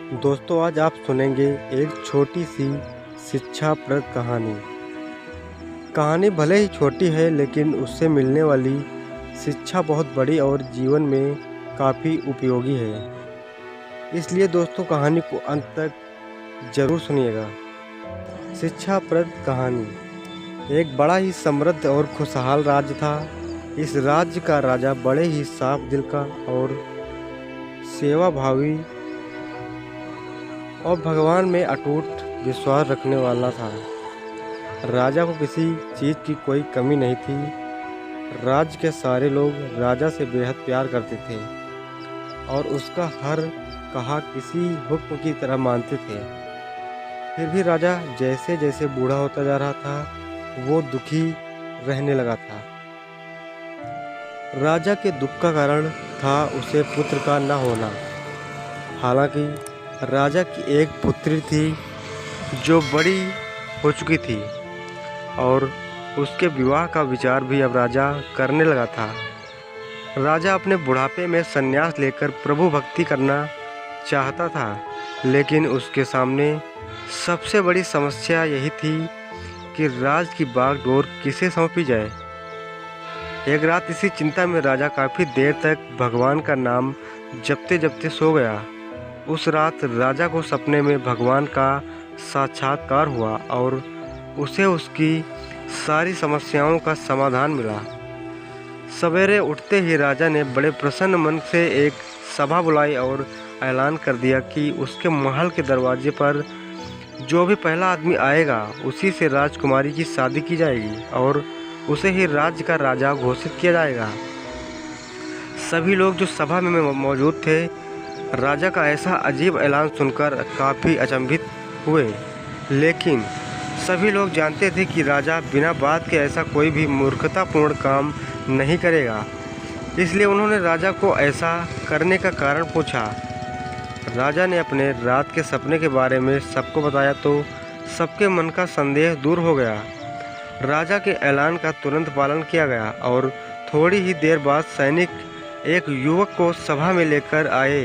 दोस्तों, आज आप सुनेंगे एक छोटी सी शिक्षाप्रद कहानी। कहानी भले ही छोटी है, लेकिन उससे मिलने वाली शिक्षा बहुत बड़ी और जीवन में काफ़ी उपयोगी है। इसलिए दोस्तों, कहानी को अंत तक ज़रूर सुनिएगा। शिक्षाप्रद कहानी। एक बड़ा ही समृद्ध और खुशहाल राज्य था। इस राज्य का राजा बड़े ही साफ दिल का और सेवाभावी और भगवान में अटूट विश्वास रखने वाला था। राजा को किसी चीज़ की कोई कमी नहीं थी। राज्य के सारे लोग राजा से बेहद प्यार करते थे और उसका हर कहा किसी हुक्म की तरह मानते थे। फिर भी राजा जैसे जैसे बूढ़ा होता जा रहा था, वो दुखी रहने लगा था। राजा के दुख का कारण था उसे पुत्र का न होना। हालांकि राजा की एक पुत्री थी जो बड़ी हो चुकी थी और उसके विवाह का विचार भी अब राजा करने लगा था। राजा अपने बुढ़ापे में संन्यास लेकर प्रभु भक्ति करना चाहता था, लेकिन उसके सामने सबसे बड़ी समस्या यही थी कि राज की बागडोर किसे सौंपी जाए। एक रात इसी चिंता में राजा काफ़ी देर तक भगवान का नाम जपते जपते सो गया। उस रात राजा को सपने में भगवान का साक्षात्कार हुआ और उसे उसकी सारी समस्याओं का समाधान मिला। सवेरे उठते ही राजा ने बड़े प्रसन्न मन से एक सभा बुलाई और ऐलान कर दिया कि उसके महल के दरवाजे पर जो भी पहला आदमी आएगा उसी से राजकुमारी की शादी की जाएगी और उसे ही राज्य का राजा घोषित किया जाएगा। सभी लोग जो सभा में मौजूद थे, राजा का ऐसा अजीब ऐलान सुनकर काफ़ी अचंभित हुए, लेकिन सभी लोग जानते थे कि राजा बिना बात के ऐसा कोई भी मूर्खतापूर्ण काम नहीं करेगा। इसलिए उन्होंने राजा को ऐसा करने का कारण पूछा। राजा ने अपने रात के सपने के बारे में सबको बताया तो सबके मन का संदेह दूर हो गया। राजा के ऐलान का तुरंत पालन किया गया और थोड़ी ही देर बाद सैनिक एक युवक को सभा में लेकर आए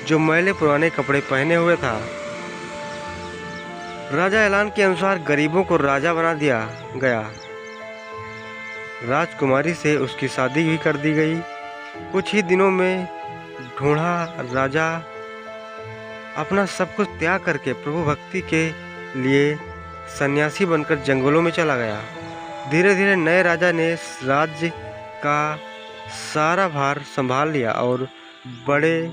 जो मैले पुराने कपड़े पहने हुए था। राजा ऐलान के अनुसार गरीबों को राजा बना दिया गया। राजकुमारी से उसकी शादी भी कर दी गई। कुछ ही दिनों में ढूंढा राजा अपना सब कुछ त्याग करके प्रभु भक्ति के लिए सन्यासी बनकर जंगलों में चला गया। धीरे धीरे नए राजा ने राज्य का सारा भार संभाल लिया और बड़े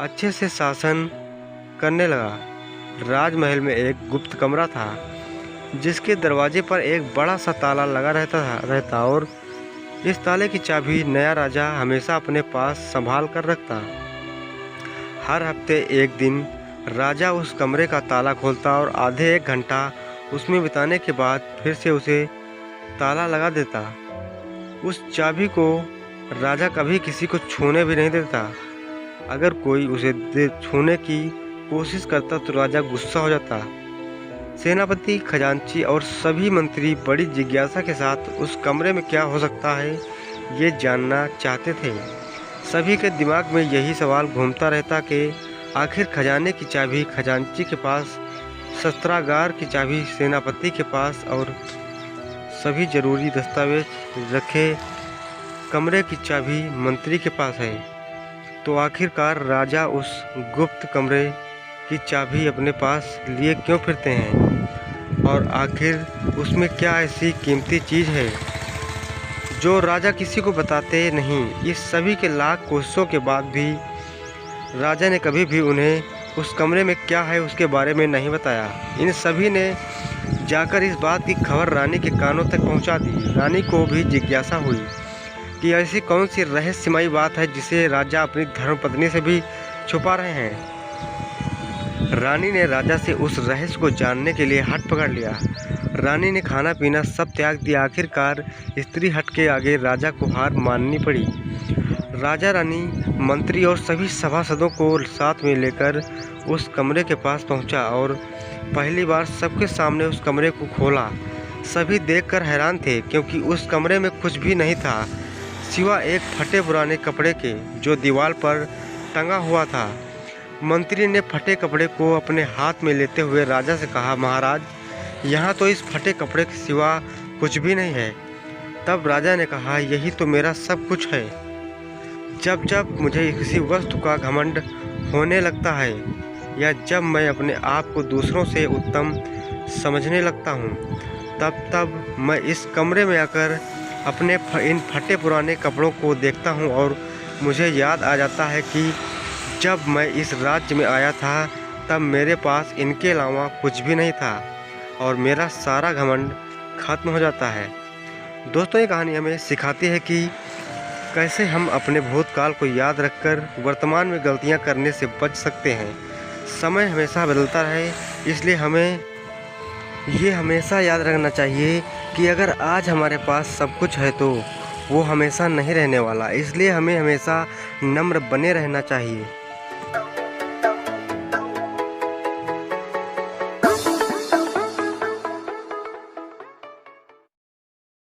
अच्छे से शासन करने लगा। राजमहल में एक गुप्त कमरा था जिसके दरवाजे पर एक बड़ा सा ताला लगा रहता और इस ताले की चाबी नया राजा हमेशा अपने पास संभाल कर रखता। हर हफ्ते एक दिन राजा उस कमरे का ताला खोलता और आधे एक घंटा उसमें बिताने के बाद फिर से उसे ताला लगा देता। उस चाबी को राजा कभी किसी को छूने भी नहीं देता। अगर कोई उसे छूने की कोशिश करता तो राजा गुस्सा हो जाता। सेनापति, खजांची और सभी मंत्री बड़ी जिज्ञासा के साथ उस कमरे में क्या हो सकता है ये जानना चाहते थे। सभी के दिमाग में यही सवाल घूमता रहता कि आखिर खजाने की चाबी खजांची के पास, शस्त्रागार की चाबी सेनापति के पास और सभी जरूरी दस्तावेज रखे कमरे की चाबी मंत्री के पास है। तो आखिरकार राजा उस गुप्त कमरे की चाबी अपने पास लिए क्यों फिरते हैं और आखिर उसमें क्या ऐसी कीमती चीज़ है जो राजा किसी को बताते नहीं। इस सभी के लाख कोशिशों के बाद भी राजा ने कभी भी उन्हें उस कमरे में क्या है उसके बारे में नहीं बताया। इन सभी ने जाकर इस बात की खबर रानी के कानों तक पहुंचा दी। रानी को भी जिज्ञासा हुई कि ऐसी कौन सी रहस्यमयी बात है जिसे राजा अपनी धर्मपत्नी से भी छुपा रहे हैं। रानी ने राजा से उस रहस्य को जानने के लिए हट पकड़ लिया। रानी ने खाना पीना सब त्याग दिया। आखिरकार स्त्री हट के आगे राजा को हार माननी पड़ी। राजा, रानी, मंत्री और सभी सभासदों को साथ में लेकर उस कमरे के पास पहुंचा और पहली बार सबके सामने उस कमरे को खोला। सभी देखकर हैरान थे क्योंकि उस कमरे में कुछ भी नहीं था सिवा एक फटे पुराने कपड़े के जो दीवार पर टंगा हुआ था। मंत्री ने फटे कपड़े को अपने हाथ में लेते हुए राजा से कहा, महाराज, यहाँ तो इस फटे कपड़े के सिवा कुछ भी नहीं है। तब राजा ने कहा, यही तो मेरा सब कुछ है। जब जब मुझे किसी वस्तु का घमंड होने लगता है या जब मैं अपने आप को दूसरों से उत्तम समझने लगता हूँ, तब तब मैं इस कमरे में आकर अपने इन फटे पुराने कपड़ों को देखता हूँ और मुझे याद आ जाता है कि जब मैं इस राज्य में आया था तब मेरे पास इनके अलावा कुछ भी नहीं था और मेरा सारा घमंड खत्म हो जाता है। दोस्तों, ये कहानी हमें सिखाती है कि कैसे हम अपने भूतकाल को याद रखकर वर्तमान में गलतियां करने से बच सकते हैं। समय हमेशा बदलता रहे, इसलिए हमें ये हमेशा याद रखना चाहिए कि अगर आज हमारे पास सब कुछ है तो वो हमेशा नहीं रहने वाला। इसलिए हमें हमेशा नम्र बने रहना चाहिए।